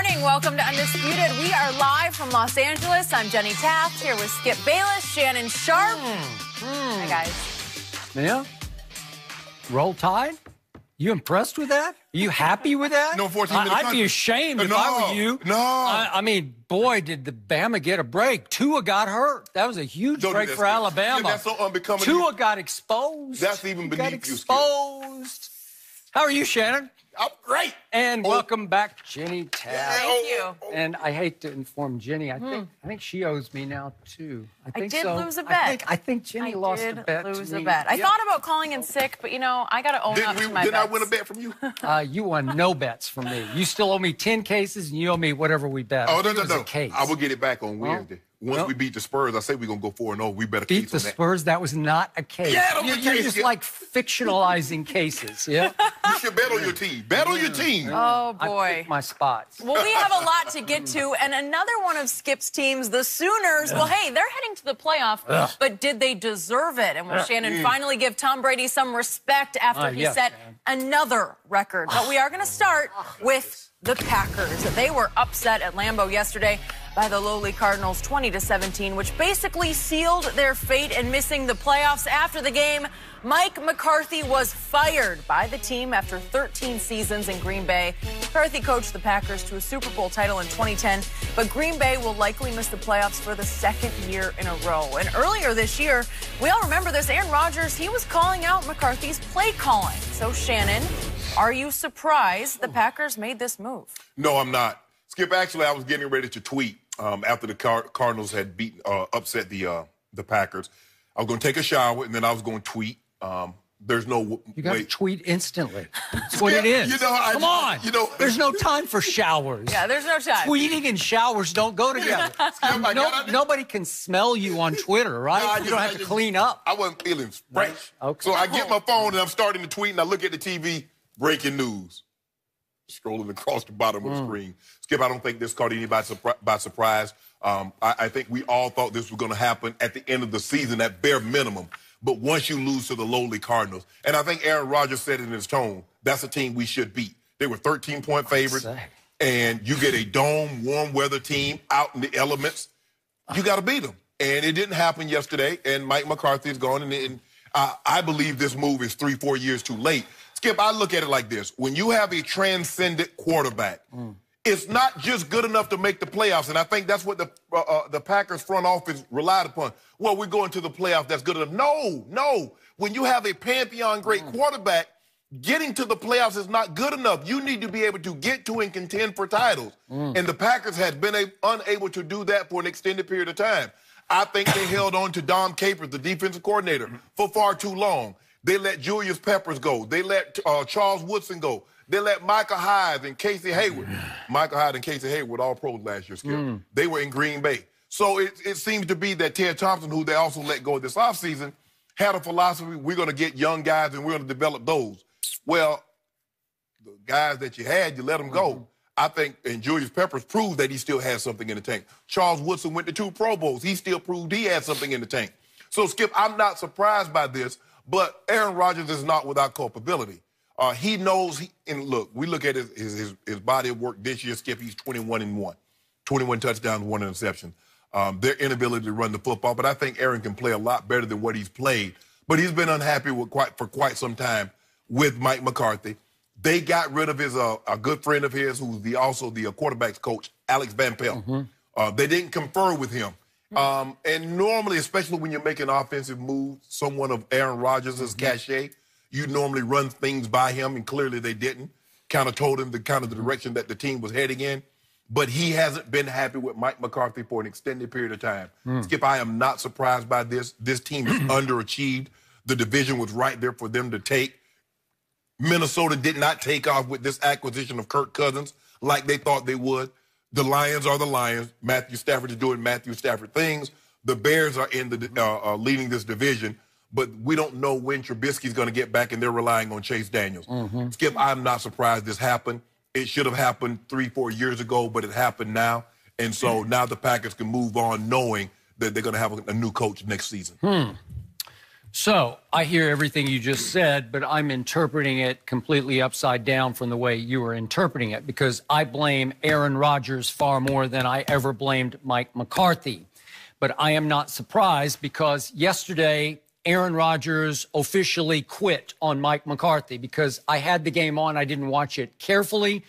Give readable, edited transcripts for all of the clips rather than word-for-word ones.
morning. Welcome to Undisputed. We are live from Los Angeles. I'm Jenny Taft here with Skip Bayless, Shannon Sharp. Hi, guys. Yeah. Roll Tide? You impressed with that? Are you happy with that? No, 14-minute I'd be ashamed if I were you. No. I mean, boy, did the Bama get a break. Tua got hurt. That was a huge break for Alabama. That's so unbecoming. Tua got exposed. That's even beneath you, Skip. Exposed. How are you, Shannon? I'm great. And welcome back, Jenny Taft. Thank you. And I hate to inform Jenny. I think she owes me now too. I did so. lose a bet. I think Jenny lost a bet. I thought about calling in sick, but you know, I got to own up to my bets. Didn't I win a bet from you? You won no bets from me. You still owe me 10 cases, and you owe me whatever we bet. Oh, no. Case. I will get it back on Wednesday. Once we beat the Spurs, I say we're going to go 4-0. We better beat the Spurs? That was not a case. Yeah, that was a case. You're just like fictionalizing cases, yeah? You should bet on your team. Bet on your team. Oh, boy. I pick my spots. Well, we have a lot to get to, and another one of Skip's teams, the Sooners. Well, hey, they're heading to the playoff, but did they deserve it? And will Shannon finally give Tom Brady some respect after he set another record? But we are going to start with the Packers. They were upset at Lambeau yesterday by the lowly Cardinals 20-17, which basically sealed their fate in missing the playoffs. After the game, Mike McCarthy was fired by the team after 13 seasons in Green Bay. McCarthy coached the Packers to a Super Bowl title in 2010, but Green Bay will likely miss the playoffs for the second year in a row. And earlier this year, we all remember this, Aaron Rodgers, he was calling out McCarthy's play calling. So, Shannon, are you surprised the Packers made this move? No, I'm not. Skip, actually, I was getting ready to tweet after the Cardinals had upset the Packers. I was going to take a shower, and then I was going to tweet. There's no You got to tweet instantly. That's what it is. Come on. There's no time for showers. Yeah, there's no time. Tweeting and showers don't go together. Nobody can smell you on Twitter, right? You don't have to clean up. I wasn't feeling fresh. Okay. So I get my phone, and I'm starting to tweet, and I look at the TV, breaking news. Scrolling across the bottom of the screen. Skip, I don't think this caught anybody by surprise. I think we all thought this was going to happen at the end of the season at bare minimum. But once you lose to the lowly Cardinals, and I think Aaron Rodgers said it in his tone, that's a team we should beat. They were 13-point favorites, and you get a dome, warm weather team out in the elements. You got to beat them. And it didn't happen yesterday, and Mike McCarthy is gone, and I believe this move is 3-4 years too late. Skip, I look at it like this. When you have a transcendent quarterback, it's not just good enough to make the playoffs, and I think that's what the Packers front office relied upon. Well, we're going to the playoffs, that's good enough. No. When you have a pantheon great quarterback, getting to the playoffs is not good enough. You need to be able to get to and contend for titles. And the Packers had been unable to do that for an extended period of time. I think they held on to Dom Capers, the defensive coordinator, for far too long. They let Julius Peppers go. They let Charles Woodson go. They let Michael Hyde and Casey Hayward. Michael Hyde and Casey Hayward, all pros last year, Skip. They were in Green Bay. So it seems to be that Ted Thompson, who they also let go this offseason, had a philosophy, we're going to get young guys and we're going to develop those. Well, the guys that you had, you let them go. I think, and Julius Peppers proved that he still has something in the tank. Charles Woodson went to 2 Pro Bowls. He still proved he had something in the tank. So, Skip, I'm not surprised by this. But Aaron Rodgers is not without culpability. He knows, and look, we look at his body of work this year, Skip, he's 21-1. 21 touchdowns, 1 interception. Their inability to run the football, but I think Aaron can play a lot better than what he's played. But he's been unhappy for quite some time with Mike McCarthy. They got rid of a good friend of his, who's also the quarterback's coach, Alex Van Pelt. They didn't confer with him. And normally, especially when you're making offensive moves, someone of Aaron Rodgers' cachet, you normally run things by him, and clearly they didn't. Kind of told him the direction that the team was heading in. But he hasn't been happy with Mike McCarthy for an extended period of time. Skip, I am not surprised by this. This team is underachieved. The division was right there for them to take. Minnesota did not take off with this acquisition of Kirk Cousins like they thought they would. The Lions are the Lions. Matthew Stafford is doing Matthew Stafford things. The Bears are in the leading this division, but we don't know when Trubisky's going to get back, and they're relying on Chase Daniels. Skip, I'm not surprised this happened. It should have happened 3-4 years ago, but it happened now. And so now the Packers can move on knowing that they're going to have a new coach next season. So I hear everything you just said, but I'm interpreting it completely upside down from the way you were interpreting it, because I blame Aaron Rodgers far more than I ever blamed Mike McCarthy. But I am not surprised, because yesterday Aaron Rodgers officially quit on Mike McCarthy, because I had the game on. I didn't watch it carefully.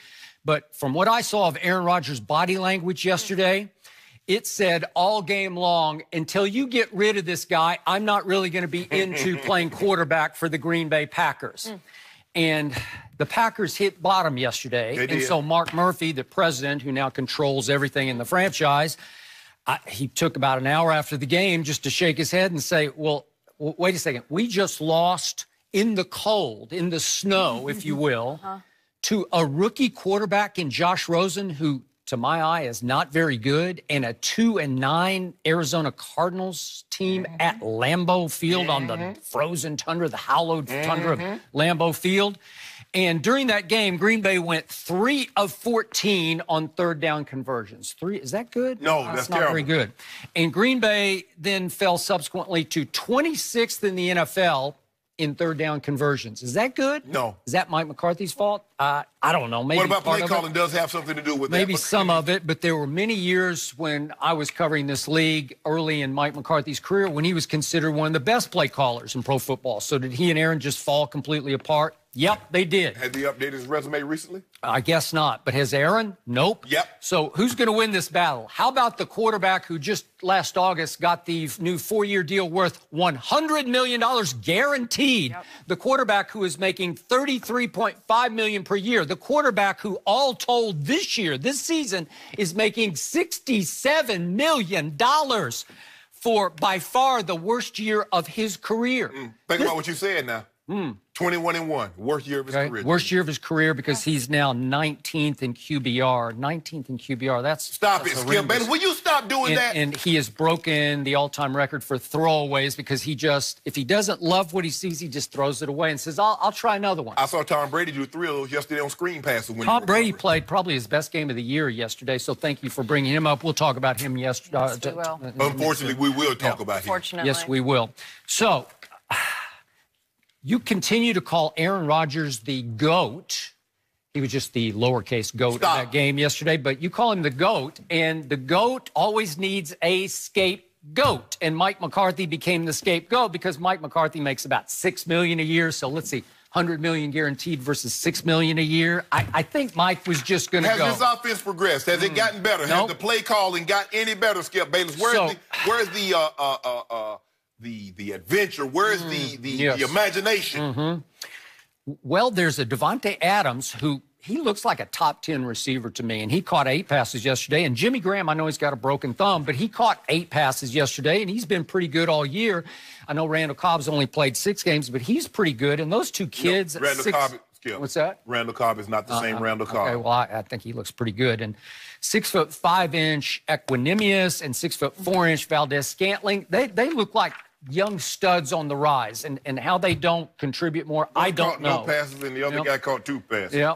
But from what I saw of Aaron Rodgers' body language yesterday, it said all game long, until you get rid of this guy, I'm not really going to be into playing quarterback for the Green Bay Packers. And the Packers hit bottom yesterday. And so Mark Murphy, the president, who now controls everything in the franchise, he took about an hour after the game just to shake his head and say, well, wait a second. We just lost in the cold, in the snow, if you will, to a rookie quarterback in Josh Rosen, who, to my eye, is not very good, and a 2-9 Arizona Cardinals team at Lambeau Field on the frozen tundra, the hallowed tundra of Lambeau Field. And during that game, Green Bay went 3 of 14 on third down conversions. Is that good? No, that's not terrible. very good. And Green Bay then fell subsequently to 26th in the NFL in third down conversions. Is that good? No. Is that Mike McCarthy's fault? I don't know. Maybe what about part play calling does have something to do with maybe that? Some of it, but there were many years when I was covering this league early in Mike McCarthy's career when he was considered one of the best play callers in pro football. So did he and Aaron just fall completely apart? Yep, they did. Has he updated his resume recently? I guess not. But has Aaron? Nope. Yep. So who's going to win this battle? How about the quarterback who just last August got the new 4-year deal worth $100 million guaranteed? Yep. The quarterback who is making $33.5 million per year. The quarterback who, all told, this season, is making $67 million for by far the worst year of his career. Think about what you said now. 21-1, worst year of his career. Worst year of his career, because he's now 19th in QBR. 19th in QBR. That's Skip Bayless. Will you stop doing that? And he has broken the all-time record for throwaways, because he just, if he doesn't love what he sees, he just throws it away and says, I'll try another one. I saw Tom Brady do 3 of those yesterday on screen passes. Tom Brady played probably his best game of the year yesterday, so thank you for bringing him up. We'll talk about him yesterday. Yes, we will. Unfortunately, we will talk about him. Unfortunately. Yes, we will. So, you continue to call Aaron Rodgers the GOAT. He was just the lowercase goat of that game yesterday, but you call him the GOAT, and the GOAT always needs a scapegoat. And Mike McCarthy became the scapegoat because Mike McCarthy makes about $6 million a year. So let's see, $100 million guaranteed versus $6 million a year. I think Mike was just going to go. Has his offense progressed? Has it gotten better? Has the play calling got any better, Skip Bayless? Where's the adventure? Where's the imagination? Well, there's a Devontae Adams who, he looks like a top 10 receiver to me, and he caught 8 passes yesterday. And Jimmy Graham, I know he's got a broken thumb, but he caught 8 passes yesterday, and he's been pretty good all year. I know Randall Cobb's only played 6 games, but he's pretty good. And those two kids, what's that? Randall Cobb is not the same Randall Cobb. Okay, well, I think he looks pretty good. And 6'5" Equanimous and 6'4" Valdez-Scantling, they look like young studs on the rise, and how they don't contribute more, I don't know. No passes, and the other guy caught 2 passes. Yeah.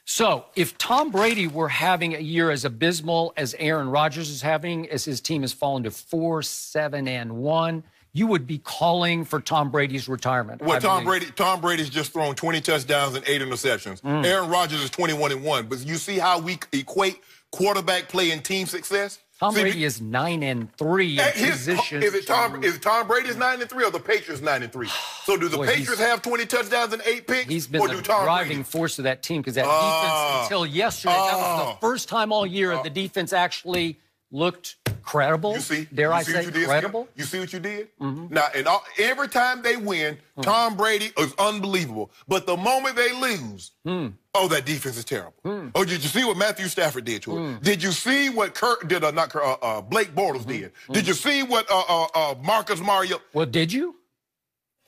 So if Tom Brady were having a year as abysmal as Aaron Rodgers is having, as his team has fallen to 4-7-1, you would be calling for Tom Brady's retirement. Well, Tom Brady's just thrown 20 touchdowns and 8 interceptions. Aaron Rodgers is 21-1. But you see how we equate quarterback play and team success? Tom Brady is 9-3 in position. Is Tom Brady's 9-3 or the Patriots 9-3? So do the Patriots have 20 touchdowns and 8 picks? He's been the driving force of that team, because that defense, until yesterday, that was the first time all year the defense actually looked credible. You see, credible? You see what you did? Now, every time they win, Tom Brady is unbelievable. But the moment they lose, that defense is terrible. Oh, did you see what Matthew Stafford did to him? Did you see what Blake Bortles did? Did you see what Marcus Mariota? Well, did you?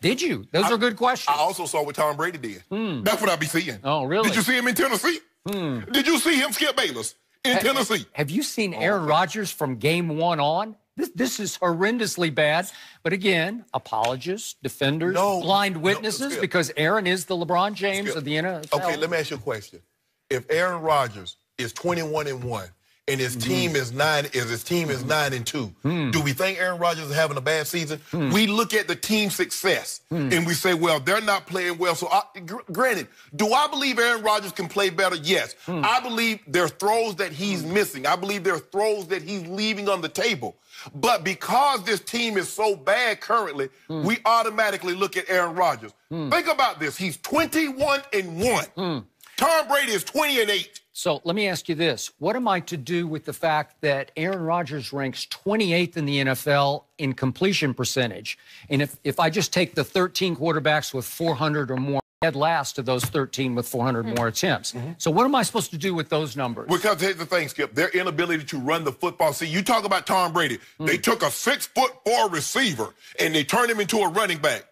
Did you? Those are good questions. I also saw what Tom Brady did. That's what I be seeing. Oh, really? Did you see him in Tennessee? Did you see him, Skip Bayless, in Tennessee? Have you seen Aaron Rodgers from game 1 on? This is horrendously bad. But again, apologists, defenders, blind witnesses, because Aaron is the LeBron James of the NFL. Okay, let me ask you a question. If Aaron Rodgers is 21-1 and his team is 9-2. Do we think Aaron Rodgers is having a bad season? We look at the team success and we say, well, they're not playing well. So, granted, do I believe Aaron Rodgers can play better? Yes. I believe there are throws that he's missing. I believe there are throws that he's leaving on the table. But because this team is so bad currently, we automatically look at Aaron Rodgers. Think about this. He's 21-1. Tom Brady is 20-8. So let me ask you this. What am I to do with the fact that Aaron Rodgers ranks 28th in the NFL in completion percentage? And if I just take the 13 quarterbacks with 400 or more, dead last of those 13 with 400 more attempts. So what am I supposed to do with those numbers? Because here's the thing, Skip. Their inability to run the football. See, you talk about Tom Brady. They took a 6'4" receiver and they turned him into a running back.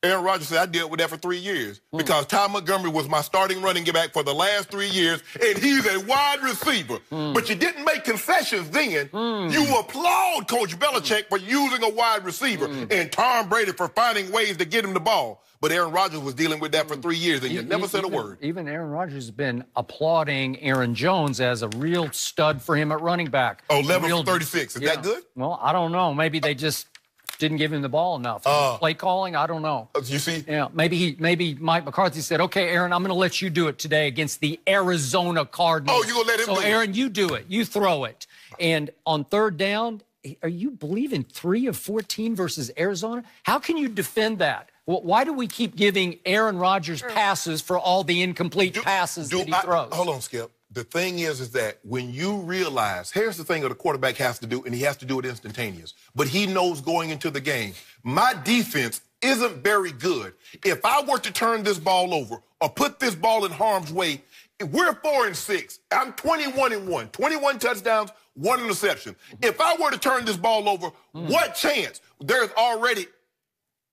Aaron Rodgers said, I dealt with that for 3 years because Ty Montgomery was my starting running back for the last 3 years, and he's a wide receiver. But you didn't make concessions then. You applaud Coach Belichick for using a wide receiver and Tom Brady for finding ways to get him the ball. But Aaron Rodgers was dealing with that for 3 years, and you never said a word. Even Aaron Rodgers has been applauding Aaron Jones as a real stud for him at running back. Oh, 11 for 36. Is that good? Well, I don't know. Maybe they just didn't give him the ball enough. Play calling, I don't know. You see? Yeah, maybe Mike McCarthy said, okay, Aaron, I'm going to let you do it today against the Arizona Cardinals. Oh, you're going to let him do it? So, Aaron, you do it. You throw it. And on third down, are you believing 3 of 14 versus Arizona? How can you defend that? Well, why do we keep giving Aaron Rodgers passes for all the incomplete passes that he throws? Hold on, Skip. The thing is that when you realize, here's the thing that a quarterback has to do, and he has to do it instantaneous. But he knows going into the game, my defense isn't very good. If I were to turn this ball over or put this ball in harm's way, we're 4-6. I'm 21-1. 21 touchdowns, 1 interception. If I were to turn this ball over, what chance? There's already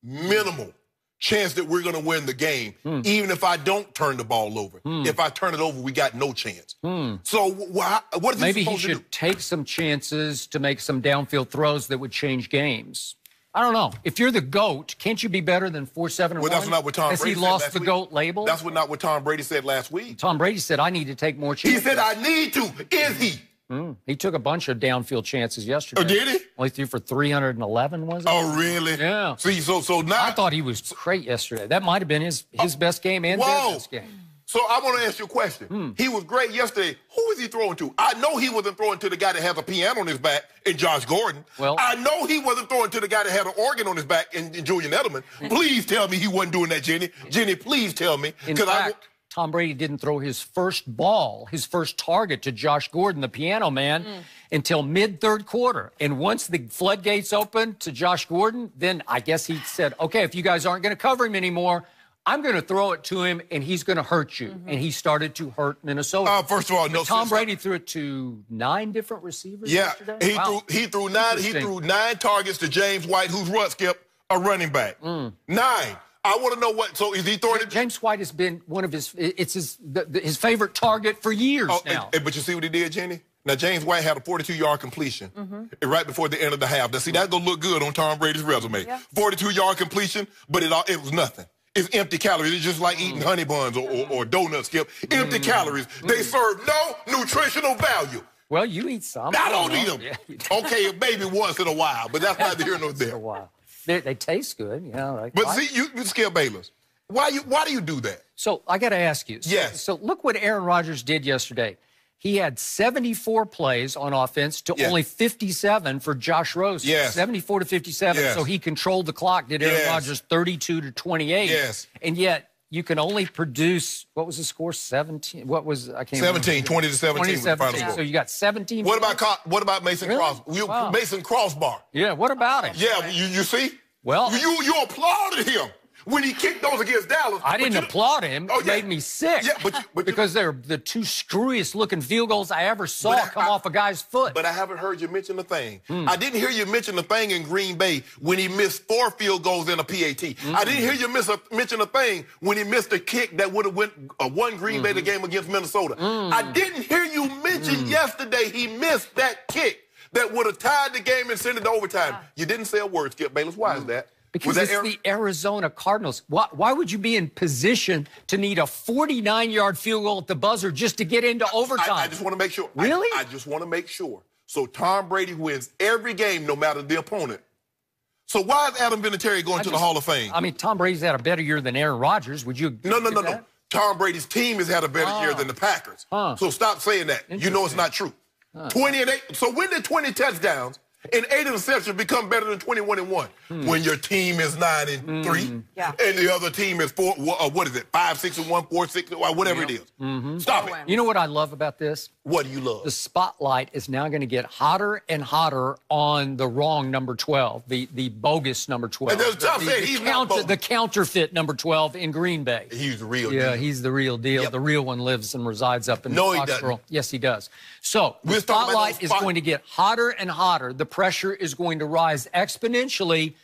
minimal chance that we're going to win the game, even if I don't turn the ball over. If I turn it over, we got no chance. So what is Maybe he he supposed to do? should take some chances to make some downfield throws that would change games. I don't know. If you're the GOAT, can't you be better than 4-7-1? Well, that's not what Tom Brady said. Has he lost last the week. GOAT label? That's not what Tom Brady said last week. Tom Brady said, I need to take more chances. He said, I need to. Is he? He took a bunch of downfield chances yesterday. Oh, did he? Well, he threw for 311, was it? Oh, really? Yeah. See, so now... I thought he was great yesterday. That might have been his best game and their best game. So I want to ask you a question. He was great yesterday. Who was he throwing to? I know he wasn't throwing to the guy that has a piano on his back in Josh Gordon. Well, I know he wasn't throwing to the guy that had an organ on his back in Julian Edelman. Please tell me he wasn't doing that, Jenny. Jenny, please tell me. In fact, Tom Brady didn't throw his first ball, his first target to Josh Gordon, the piano man, until mid-third quarter. And once the floodgates opened to Josh Gordon, then I guess he said, okay, if you guys aren't going to cover him anymore, I'm going to throw it to him, and he's going to hurt you. And he started to hurt Minnesota. First of all, no. Tom Brady threw it to 9 different receivers yesterday? He threw 9 targets to James White, who's what, Skip? A running back. 9. I want to know what. So is he throwing it? James White has been one of his favorite target for years now. But you see what he did, Jenny? Now, James White had a 42-yard completion right before the end of the half. Now, see, that's going to look good on Tom Brady's resume. 42-yard completion, but it was nothing. It's empty calories. It's just like eating honey buns or donuts, Skip. Empty calories. They serve no nutritional value. Well, you eat some. I don't eat them. Yeah, okay, maybe once in a while, but that's neither here nor there. A while. They taste good, you know. But see, you Skip Bayless, why do you do that? So I got to ask you. Yes. So look what Aaron Rodgers did yesterday. He had 74 plays on offense to only 57 for Josh Rosen. 74 to 57. So he controlled the clock, did Aaron Rodgers 32 to 28. And yet you can only produce, what was the score? 17. What was, I can't 17, 20 to 17 was the final score. So you got 17. What about Mason Crossbar? Mason Crossbar. Yeah, what about him? Yeah, you see? Well, you applauded him when he kicked those against Dallas. I didn't applaud him. It made me sick. Yeah, because they're the 2 screwiest looking field goals I ever saw come off a guy's foot. But I haven't heard you mention a thing. I didn't hear you mention a thing in Green Bay when he missed 4 field goals in a PAT. I didn't hear you mention a thing when he missed a kick that would have won Green Bay the game against Minnesota. I didn't hear you mention yesterday he missed that kick that would have tied the game and sent it to overtime. You didn't say a word, Skip Bayless. Why is that? Because it's the Arizona Cardinals. Why would you be in position to need a 49-yard field goal at the buzzer just to get into overtime? I just want to make sure. Really? I just want to make sure. So Tom Brady wins every game, no matter the opponent. So why is Adam Vinatieri going to the Hall of Fame? I mean, Tom Brady's had a better year than Aaron Rodgers. Would you agree with that? No. Tom Brady's team has had a better year than the Packers. So stop saying that. You know it's not true. 20-8. So when did 20 touchdowns and 8 interceptions become better than 21-1? When your team is 9-3, and the other team is 4. What is it? 5-6-1, 4-6, whatever it is. Stop it. You know what I love about this? What do you love? The spotlight is now going to get hotter and hotter on the wrong number 12, the bogus number 12. And Tom said he's not bogus. The counterfeit number 12 in Green Bay. He's the real deal. Yeah, he's the real deal. Yep. The real one lives and resides up in Foxborough. He doesn't. Yes, he does. So the spotlight is going to get hotter and hotter. The pressure is going to rise exponentially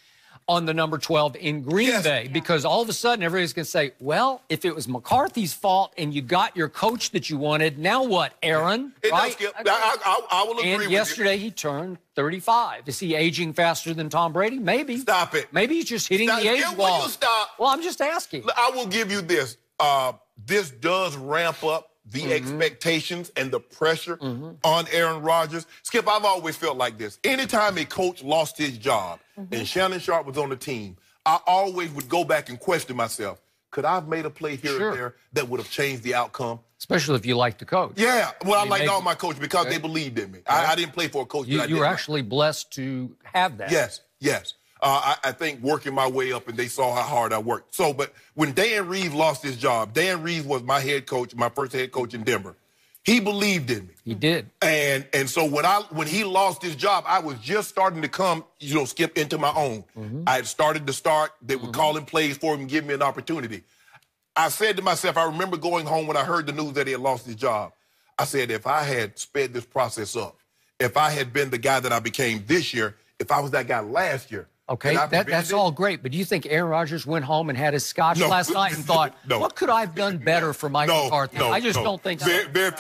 on the number 12 in Green Bay, because all of a sudden everybody's going to say, well, if it was McCarthy's fault and you got your coach that you wanted, now what, Aaron? Right? I will agree with you. And yesterday he turned 35. Is he aging faster than Tom Brady? Maybe. Stop it. Maybe he's just hitting the age wall. Will you stop? Well, I'm just asking. I will give you this. This does ramp up the expectations and the pressure on Aaron Rodgers. Skip, I've always felt like this. Anytime a coach lost his job and Shannon Sharp was on the team, I always would go back and question myself. Could I have made a play here or there that would have changed the outcome? Especially if you liked the coach. Yeah. Well, I liked all my coaches because they believed in me. I didn't play for a coach. You were actually blessed to have that. Yes. I think working my way up, and they saw how hard I worked. So, but when Dan Reeves lost his job, Dan Reeves was my head coach, my first head coach in Denver. He believed in me. He did. And so when he lost his job, I was just starting to come, Skip, into my own. I had started to start. They were calling plays for him and giving me an opportunity. I said to myself, I remember going home when I heard the news that he had lost his job. I said, if I had sped this process up, if I had been the guy that I became this year, if I was that guy last year, okay, that's all great, but do you think Aaron Rodgers went home and had his scotch last night and thought, what could I have done better for Mike McCarthy? I just don't think so. Very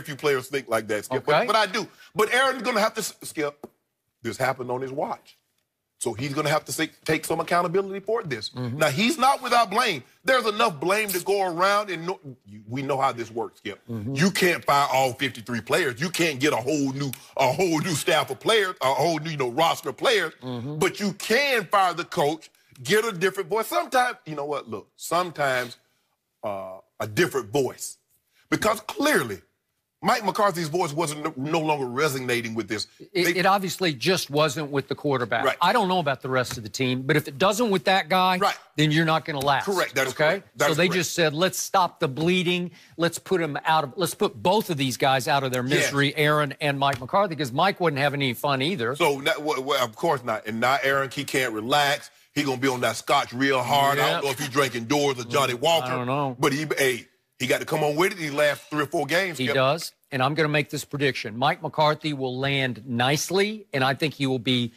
few players think like that, Skip. Okay. But I do. But Aaron's going to have to, Skip, this happened on his watch. So he's going to have to take some accountability for this. Now, he's not without blame. There's enough blame to go around, and we know how this works, Skip. You can't fire all 53 players. You can't get a whole new staff of players, a whole new roster of players. But you can fire the coach, get a different voice. Sometimes, you know what? Look, sometimes a different voice, because clearly Mike McCarthy's voice wasn't no longer resonating with this. It obviously just wasn't with the quarterback. Right. I don't know about the rest of the team, but if it doesn't with that guy, then you're not going to last. Correct. That is okay. Correct. That so is they correct. just said, let's stop the bleeding. Let's put both of these guys out of their misery, Aaron and Mike McCarthy, because Mike wasn't having any fun either. So of course not. And now Aaron, he can't relax. He's gonna be on that scotch real hard. I don't know if he's drinking doors or Johnny Walker. I don't know. But he got to come on with it these last 3 or 4 games. He does. And I'm going to make this prediction. Mike McCarthy will land nicely, and I think he will be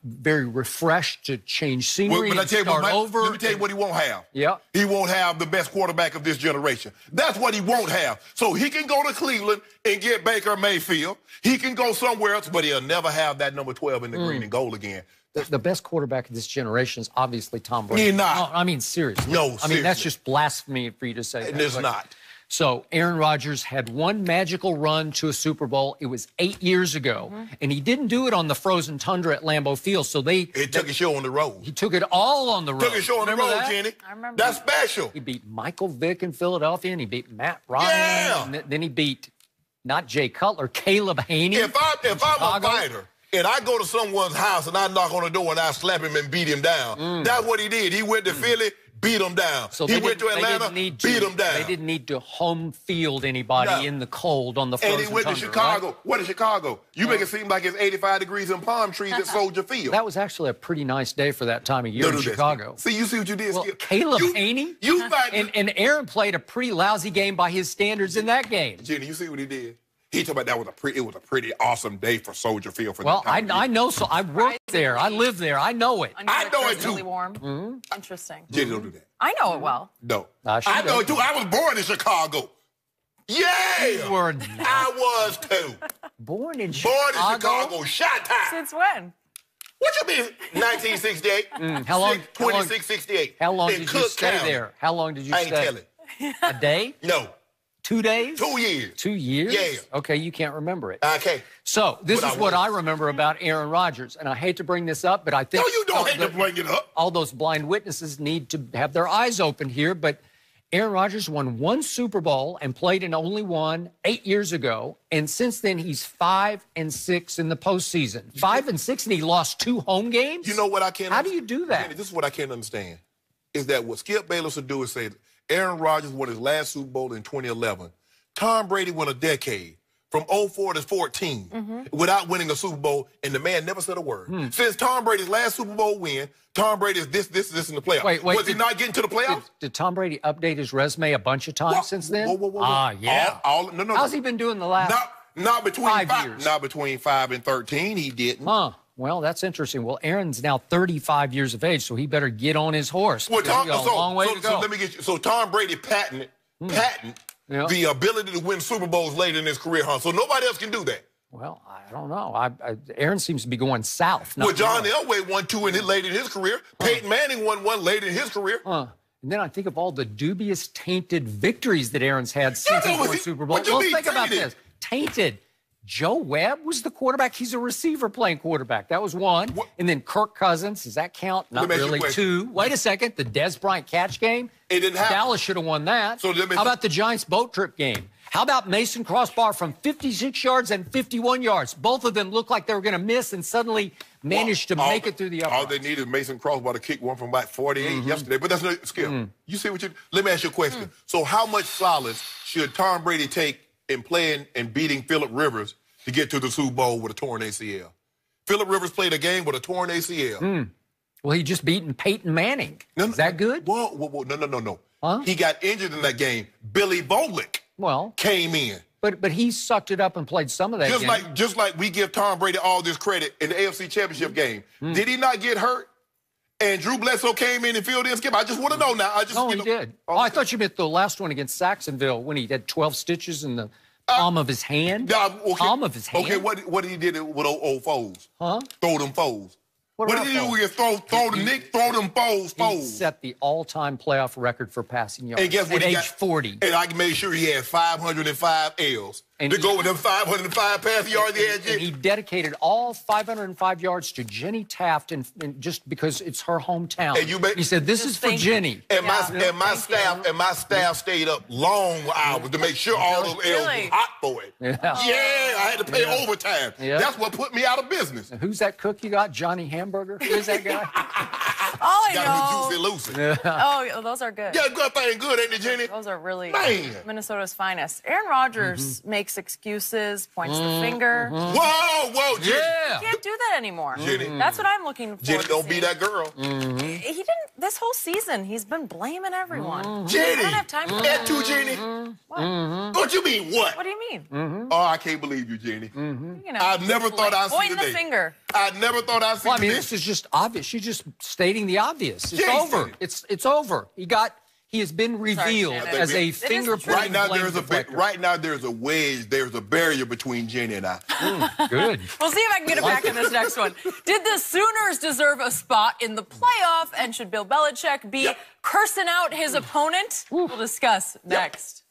very refreshed to change scenery and start over. Let me tell you what he won't have. Yeah. He won't have the best quarterback of this generation. That's what he won't have. So he can go to Cleveland and get Baker Mayfield. He can go somewhere else, but he'll never have that number 12 in the green and gold again. The best quarterback of this generation is obviously Tom Brady. He's not. No, I mean, seriously. No, seriously. I mean, that's just blasphemy for you to say that. It's not. So Aaron Rodgers had one magical run to a Super Bowl. It was 8 years ago, and he didn't do it on the frozen tundra at Lambeau Field. So he took a show on the road. He took it all on the road. Took a show on the road, that? Jenny. I remember. That's special. He beat Michael Vick in Philadelphia, and he beat Matt Ryan. Yeah. And then he beat not Jay Cutler, Caleb Haney. If I'm a fighter and I go to someone's house and I knock on the door and I slap him and beat him down, that's what he did. He went to Philly, beat him down. So he went to Atlanta, beat him down. They didn't need to home field anybody in the cold on the frozen And he went to Chicago. Right? What is Chicago? You make it seem like it's 85 degrees in palm trees at Soldier Field. That was actually a pretty nice day for that time of year in Chicago. You see what you did, well, Skip? Caleb Haney? And Aaron played a pretty lousy game by his standards in that game. Jenny, you see what he did? He talked about it was a pretty awesome day for Soldier Field. Well, I know. So I worked there. I live there. I know it. I know it too. Really warm. Interesting. Jenny, don't do that. I know it well. No. I know it too. I was born in Chicago. Yeah. You were not. I was too. Born in Chicago? Born in Chicago. Shot time. Since when? What you mean 1968? How long? 2668. How long did you stay County. there? How long did you I ain't stay? telling. A day? No. 2 days? 2 years. 2 years? Yeah. Okay, you can't remember it. Okay. So this is what I remember about Aaron Rodgers, and I hate to bring this up, but I think... No, you don't hate to bring it up. All those blind witnesses need to have their eyes open here, but Aaron Rodgers won 1 Super Bowl and played in only one 8 years ago, and since then he's 5-6 in the postseason. 5-6, and he lost 2 home games? You know what I can't... How do you do that? This is what I can't understand, is that what Skip Bayless would do is say, Aaron Rodgers won his last Super Bowl in 2011. Tom Brady won a decade, from 04 to 14, without winning a Super Bowl, and the man never said a word. Since Tom Brady's last Super Bowl win, Tom Brady is this in the playoffs. Wait, Was he not getting to the playoffs? Did Tom Brady update his resume a bunch of times since then? Whoa. Yeah. No. How's he been doing the last not between 5 years? Not between 5 and 13, he didn't. Huh. Well, that's interesting. Well, Aaron's now 35 years of age, so he better get on his horse. Well, He's got a long way to go. So let me get you. So Tom Brady patented the ability to win Super Bowls later in his career, huh? So nobody else can do that. Well, I don't know. Aaron seems to be going south. Well, John Elway won 2 later in his career. Peyton Manning won 1 later in his career. And then I think of all the dubious, tainted victories that Aaron's had since he won Super Bowl. Well, think about this. Tainted. Joe Webb was the quarterback. He's a receiver playing quarterback. That was 1. What? And then Kirk Cousins. Does that count? Not really. 2. Wait a second. The Dez Bryant catch game? It didn't happen. Dallas should have won that. So how about the Giants boat trip game? How about Mason Crossbar from 56 yards and 51 yards? Both of them looked like they were going to miss and suddenly managed to make it through the uprights. All they needed Mason Crossbar to kick one from about 48 yesterday. But that's not skill. You see what you... Let me ask you a question. So how much solace should Tom Brady take in playing and beating Phillip Rivers to get to the Super Bowl with a torn ACL? Phillip Rivers played a game with a torn ACL. Well, he just beaten Peyton Manning. Is that good? Whoa. No. Huh? He got injured in that game. Billy Volek came in. But he sucked it up and played some of that game. Just like we give Tom Brady all this credit in the AFC Championship game. Did he not get hurt? And Drew Bledsoe came in and filled in. Skip, I just want to know now. He did. Oh, I thought you meant the last one against Saxonville when he had 12 stitches in the palm of his hand. Palm of his hand. Okay, what did he do with old foes? Huh? Throw them foes. What did he do with throw them foes? He set the all-time playoff record for passing yards. And guess what? At age 40. And I made sure he had 505 L's to go with them 505 passing yards he had. And he dedicated all 505 yards to Jenny Taft, and just because it's her hometown. And he said, "This is for Jenny." And my staff stayed up long hours to make sure all those L's was hot for it. Yeah, I had to pay overtime. Yeah. That's what put me out of business. And who's that cook you got? Johnny Hamburger? Who's that guy? All I know. Juicy Lucy. Oh, those are good. Yeah, good thing, good, ain't it, Jenny? Those are really Minnesota's finest. Aaron Rodgers makes excuses, points the finger. Whoa, Jenny. You can't do that anymore. Jenny. That's what I'm looking for. Jenny, don't be that girl. He didn't. This whole season, he's been blaming everyone. Jenny. I don't have time for that. Too, Jenny. What? What you mean, what? What do you mean? Oh, I can't believe you, Jenny. You know, I never thought I'd see pointing today. the finger. I never thought I'd see Well, I mean, today. this is just obvious. She's just stating the obvious. It's Jason. over. It's over. He has been revealed as a finger-pointing Right now, there's a wedge. There's a barrier between Jenny and I. Good. We'll see if I can get it back in this next one. Did the Sooners deserve a spot in the playoff? And should Bill Belichick be cursing out his opponent? We'll discuss next.